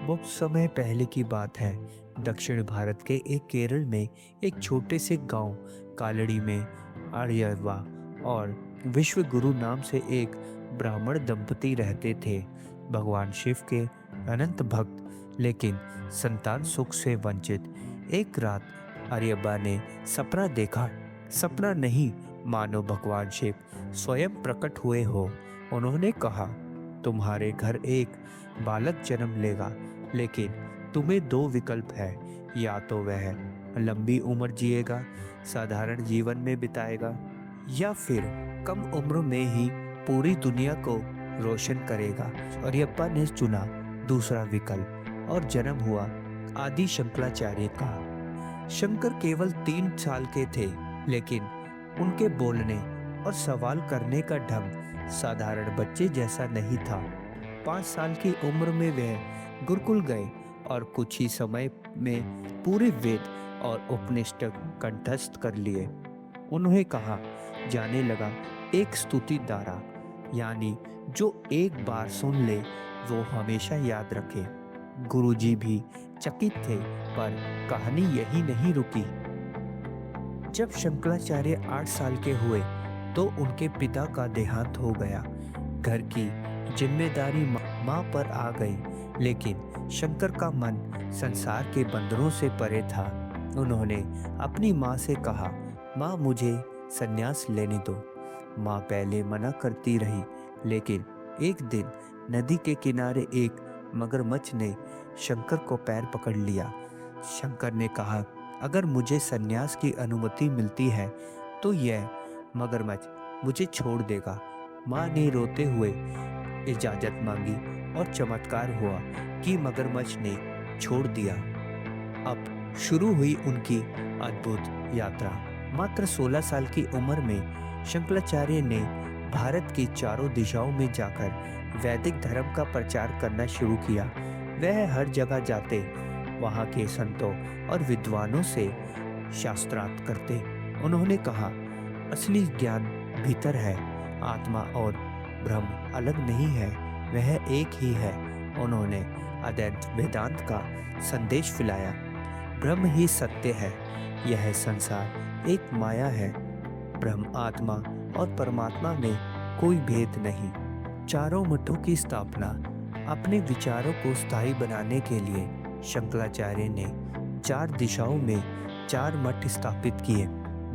बहुत समय पहले की बात है। दक्षिण भारत के एक केरल में एक छोटे से गांव कालड़ी में आर्यवा और विश्व गुरु नाम से एक ब्राह्मण दंपति रहते थे। भगवान शिव के अनंत भक्त लेकिन संतान सुख से वंचित। एक रात आर्यबा ने सपना देखा। सपना नहीं, मानो भगवान शिव स्वयं प्रकट हुए हो। उन्होंने कहा, तुम्हारे घर एक बालक जन्म लेगा, लेकिन तुम्हें दो विकल्प है। या तो वह लंबी उम्र जिएगा, साधारण जीवन में बिताएगा, या फिर कम उम्र में ही पूरी दुनिया को रोशन करेगा। और यप्पा ने चुना दूसरा विकल्प और जन्म हुआ आदि शंकराचार्य का। शंकर केवल 3 साल के थे, लेकिन उनके बोलने और सवाल करने का ढंग साधारण बच्चे जैसा नहीं था। 5 साल की उम्र में वह गुरुकुल गए और कुछ ही समय में पूरे वेद और उपनिषद कंठस्थ कर लिए। उन्हें कहा जाने लगा, एक स्तुति धारा, यानी जो एक बार सुन ले वो हमेशा याद रखे। गुरुजी भी चकित थे, पर कहानी यही नहीं रुकी। जब शंकराचार्य 8 साल के हुए तो उनके पिता का देहांत हो गया। घर की जिम्मेदारी माँ पर आ गई, लेकिन शंकर का मन संसार के बंधनों से परे था। उन्होंने अपनी माँ से कहा, माँ मुझे संन्यास लेने दो। माँ पहले मना करती रही, लेकिन एक दिन नदी के किनारे एक मगरमच्छ ने शंकर को पैर पकड़ लिया। शंकर ने कहा, अगर मुझे संन्यास की अनुमति मिलती है तो यह मगरमच्छ मुझे छोड़ देगा। माँ ने रोते हुए इजाजत मांगी और चमत्कार हुआ कि मगरमच्छ ने छोड़ दिया। अब शुरू हुई उनकी अद्भुत यात्रा। मात्र 16 साल की उम्र में शंकराचार्य ने भारत की चारों दिशाओं में जाकर वैदिक धर्म का प्रचार करना शुरू किया। वह हर जगह जाते, वहाँ के संतों और विद्वानों से शास्त्रार्थ करते। उन्होंने कहा, असली ज्ञान भीतर है, आत्मा और ब्रह्म अलग नहीं है, वह एक ही है। उन्होंने अद्वैत वेदांत का संदेश फैलाया। ब्रह्म ही सत्य है, यह संसार एक माया है। ब्रह्म आत्मा और परमात्मा में कोई भेद नहीं। चारों मठों की स्थापना अपने विचारों को स्थायी बनाने के लिए शंकराचार्य ने 4 दिशाओं में 4 मठ स्थापित किए।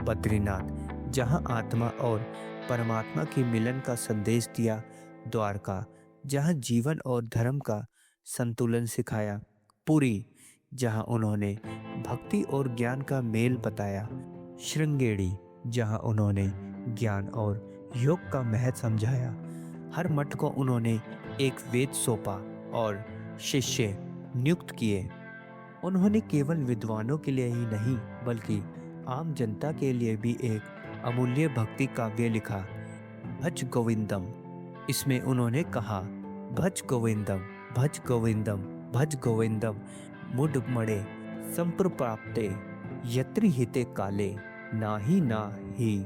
बद्रीनाथ, जहां आत्मा और परमात्मा के मिलन का संदेश दिया। द्वारका, जहां जीवन और धर्म का संतुलन सिखाया। पुरी, जहां उन्होंने भक्ति और ज्ञान का मेल बताया। श्रृंगेरी, जहां उन्होंने ज्ञान और योग का महत्व समझाया। हर मठ को उन्होंने एक वेद सौंपा और शिष्य नियुक्त किए। उन्होंने केवल विद्वानों के लिए ही नहीं, बल्कि आम जनता के लिए भी एक अमूल्य भक्ति काव्य लिखा, भज गोविंदम। इसमें उन्होंने कहा, भज गोविंदम, भज गोविंदम, भज गोविंदम, मुड मणे संप्रप्राप्ते यत्र हिते काले, नाही नाही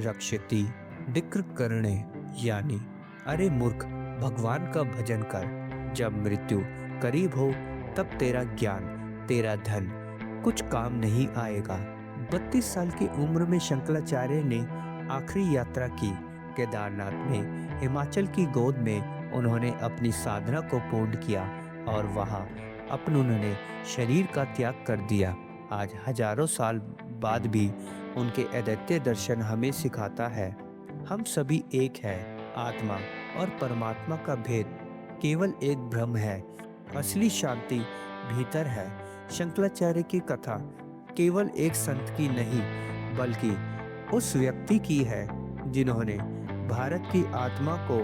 रक्षति विक्र करणे। यानी, अरे मूर्ख, भगवान का भजन कर। जब मृत्यु करीब हो तब तेरा ज्ञान, तेरा धन कुछ काम नहीं आएगा। 32 साल की उम्र में शंकराचार्य ने आखिरी यात्रा की। केदारनाथ में हिमाचल की गोद में उन्होंने अपनी साधना को पूर्ण किया और वहाँ उन्होंने शरीर का त्याग कर दिया। आज हजारों साल बाद भी उनके अद्वितीय दर्शन हमें सिखाता है, हम सभी एक है। आत्मा और परमात्मा का भेद केवल एक भ्रम है, असली शांति भीतर है। शंकराचार्य की कथा केवल एक संत की नहीं, बल्कि उस व्यक्ति की है जिन्होंने भारत की आत्मा को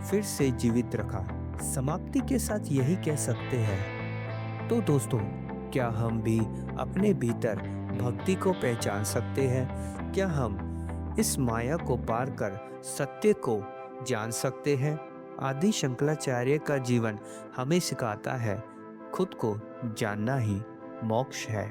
फिर से जीवित रखा। समाप्ति के साथ यही कह सकते हैं, तो दोस्तों, क्या हम भी अपने भीतर भक्ति को पहचान सकते हैं? क्या हम इस माया को पार कर सत्य को जान सकते हैं? आदि शंकराचार्य का जीवन हमें सिखाता है, खुद को जानना ही मोक्ष है।